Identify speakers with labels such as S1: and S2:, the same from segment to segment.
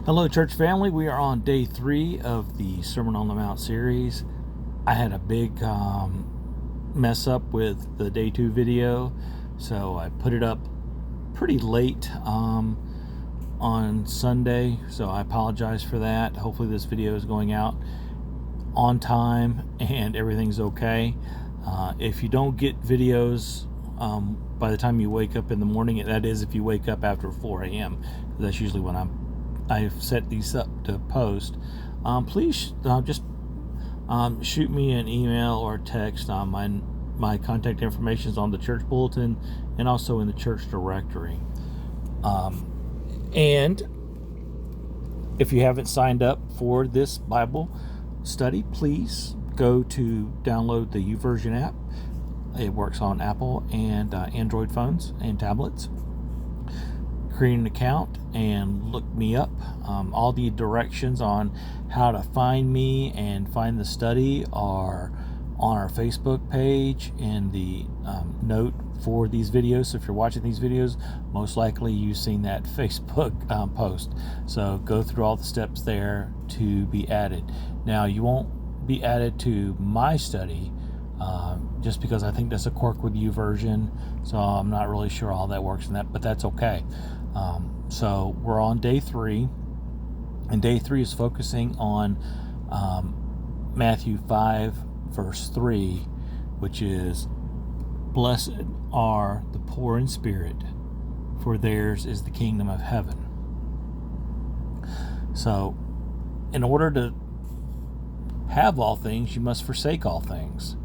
S1: Hello, church family. We are on day 3 of the Sermon on the Mount series. I had a big mess up with the day 2 video, so I put it up pretty late on Sunday, so I apologize for that. Hopefully this video is going out on time and everything's okay. If you don't get videos by the time you wake up in the morning, that is if you wake up after 4 a.m. That's usually when I've set these up to post. Please just shoot me an email or text. My contact information is on the church bulletin and also in the church directory. And if you haven't signed up for this Bible study, please go to download the YouVersion app. It works on Apple and Android phones and tablets. Create an account and look me up. All the directions on how to find me and find the study are on our Facebook page in the note for these videos. So if you're watching these videos, most likely you've seen that Facebook post. So go through all the steps there to be added. Now, you won't be added to my study just because I think that's a quirk with YouVersion. So I'm not really sure how that works in that, but that's okay. So we're on day 3, and day 3 is focusing on Matthew 5 verse 3, which is, "Blessed are the poor in spirit, for theirs is the kingdom of heaven." So in order to have all things, you must forsake all things.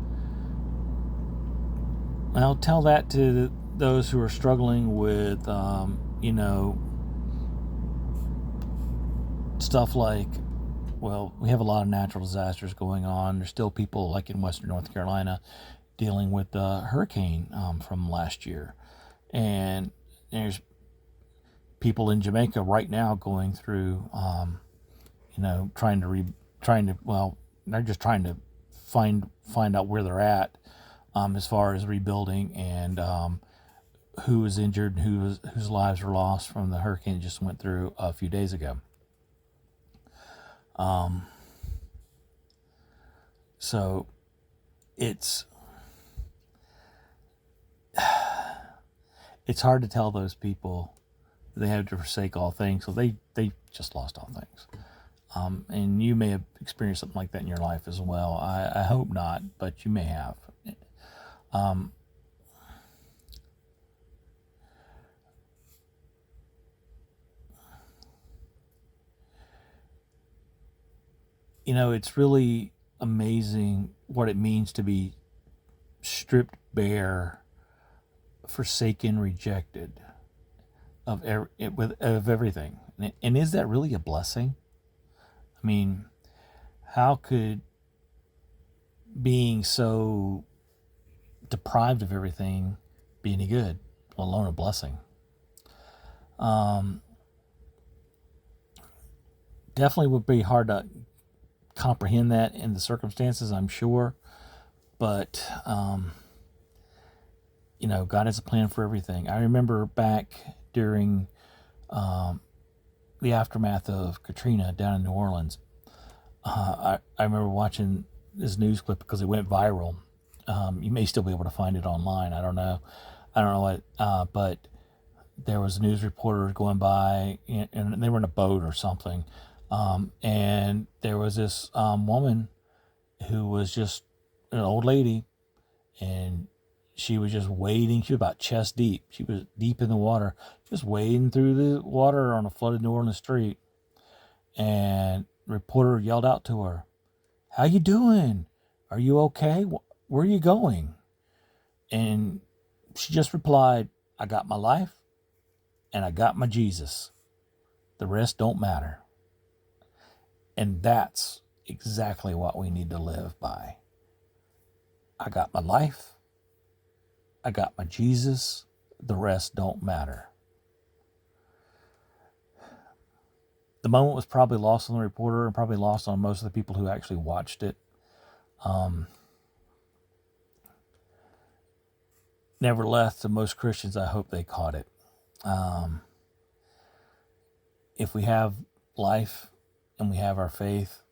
S1: I'll tell that to those who are struggling with stuff like, well, we have a lot of natural disasters going on. There's still people like in Western North Carolina dealing with the hurricane from last year. And there's people in Jamaica right now going through, they're just trying to find out where they're at as far as rebuilding and who was injured and whose lives were lost from the hurricane that just went through a few days ago. So it's hard to tell those people they have to forsake all things. So they just lost all things. And you may have experienced something like that in your life as well. I hope not, but you may have. It's really amazing what it means to be stripped bare, forsaken, rejected of everything. And is that really a blessing? I mean, how could being so deprived of everything be any good, let alone a blessing? Definitely would be hard to comprehend that in the circumstances, I'm sure. But, God has a plan for everything. I remember back during the aftermath of Katrina down in New Orleans, I remember watching this news clip because it went viral. You may still be able to find it online. I don't know what, but there was news reporters going by, and they were in a boat or something. And there was this woman who was just an old lady, and she was just wading. She was about chest deep. She was deep in the water, just wading through the water on a flooded New Orleans street. And the reporter yelled out to her, "How you doing? Are you okay? Where are you going?" And she just replied, "I got my life and I got my Jesus. The rest don't matter." And that's exactly what we need to live by. I got my life. I got my Jesus. The rest don't matter. The moment was probably lost on the reporter and probably lost on most of the people who actually watched it. Nevertheless, to most Christians, I hope they caught it. If we have life and we have our faith,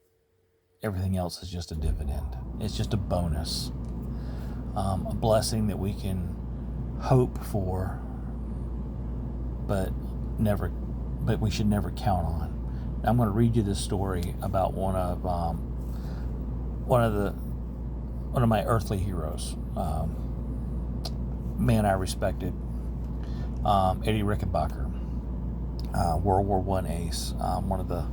S1: everything else is just a dividend. It's just a bonus, a blessing that we can hope for, but we should never count on. Now, I'm going to read you this story about one of my earthly heroes, man I respected, Eddie Rickenbacker, World War I ace, one of the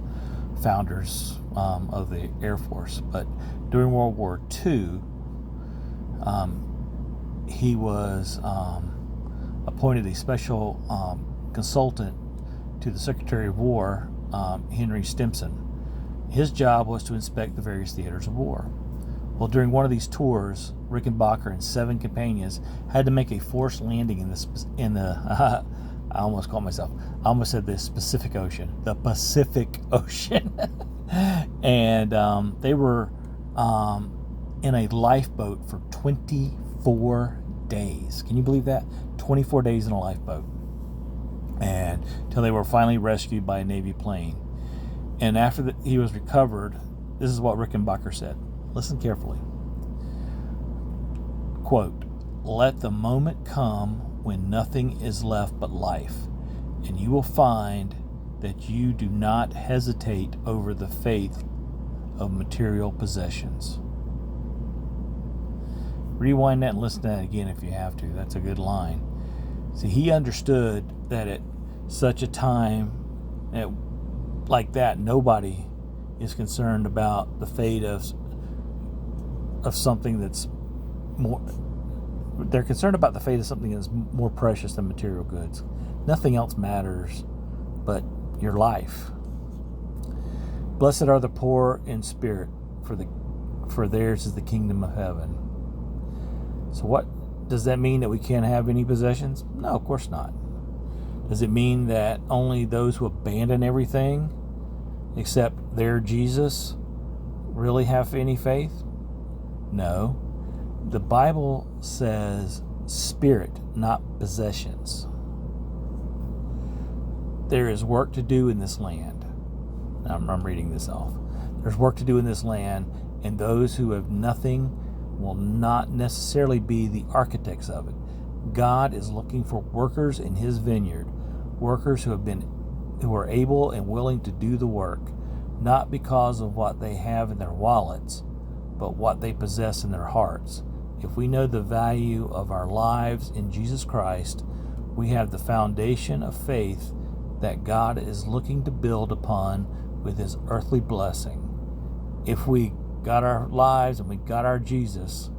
S1: founders of the Air Force. But during World War II, he was appointed a special consultant to the Secretary of War, Henry Stimson. His job was to inspect the various theaters of war. Well, during one of these tours, Rickenbacker and 7 companions had to make a forced landing in the I almost said the Pacific Ocean. The Pacific Ocean. And they were in a lifeboat for 24 days. Can you believe that? 24 days in a lifeboat. And until they were finally rescued by a Navy plane. And after he was recovered, this is what Rickenbacker said. Listen carefully. Quote, "Let the moment come when nothing is left but life, and you will find that you do not hesitate over the faith of material possessions." Rewind that and listen to that again if you have to. That's a good line. See, he understood that at such a time like that, nobody is concerned about the fate of something that's more. They're concerned about the fate of something that's more precious than material goods. Nothing else matters but your life. Blessed are the poor in spirit, for theirs is the kingdom of heaven. So what does that mean? That we can't have any possessions? No, of course not. Does it mean that only those who abandon everything except their Jesus really have any faith? No. The Bible says spirit, not possessions. There is work to do in this land. I'm reading this off. There's work to do in this land, and those who have nothing will not necessarily be the architects of it. God is looking for workers in his vineyard, workers who are able and willing to do the work, not because of what they have in their wallets, but what they possess in their hearts. If we know the value of our lives in Jesus Christ, we have the foundation of faith that God is looking to build upon with his earthly blessing. If we got our lives and we got our Jesus,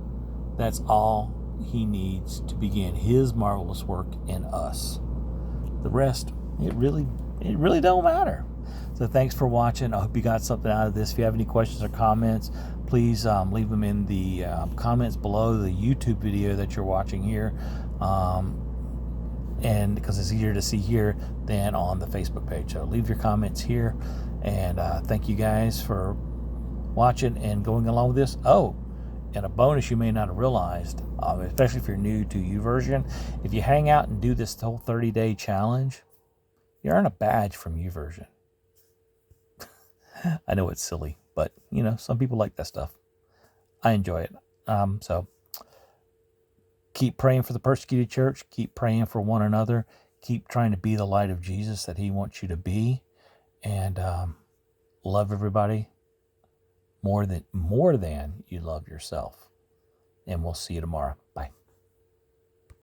S1: that's all he needs to begin his marvelous work in us. The rest, it really don't matter. So thanks for watching. I hope you got something out of this. If you have any questions or comments, please leave them in the comments below the YouTube video that you're watching here, and because it's easier to see here than on the Facebook page. So leave your comments here, and thank you guys for watching and going along with this. Oh, and a bonus you may not have realized, especially if you're new to YouVersion, if you hang out and do this whole 30-day challenge, you earn a badge from YouVersion. I know it's silly, but some people like that stuff. I enjoy it. So keep praying for the persecuted church. Keep praying for one another. Keep trying to be the light of Jesus that he wants you to be, and love everybody more than you love yourself. And we'll see you tomorrow. Bye.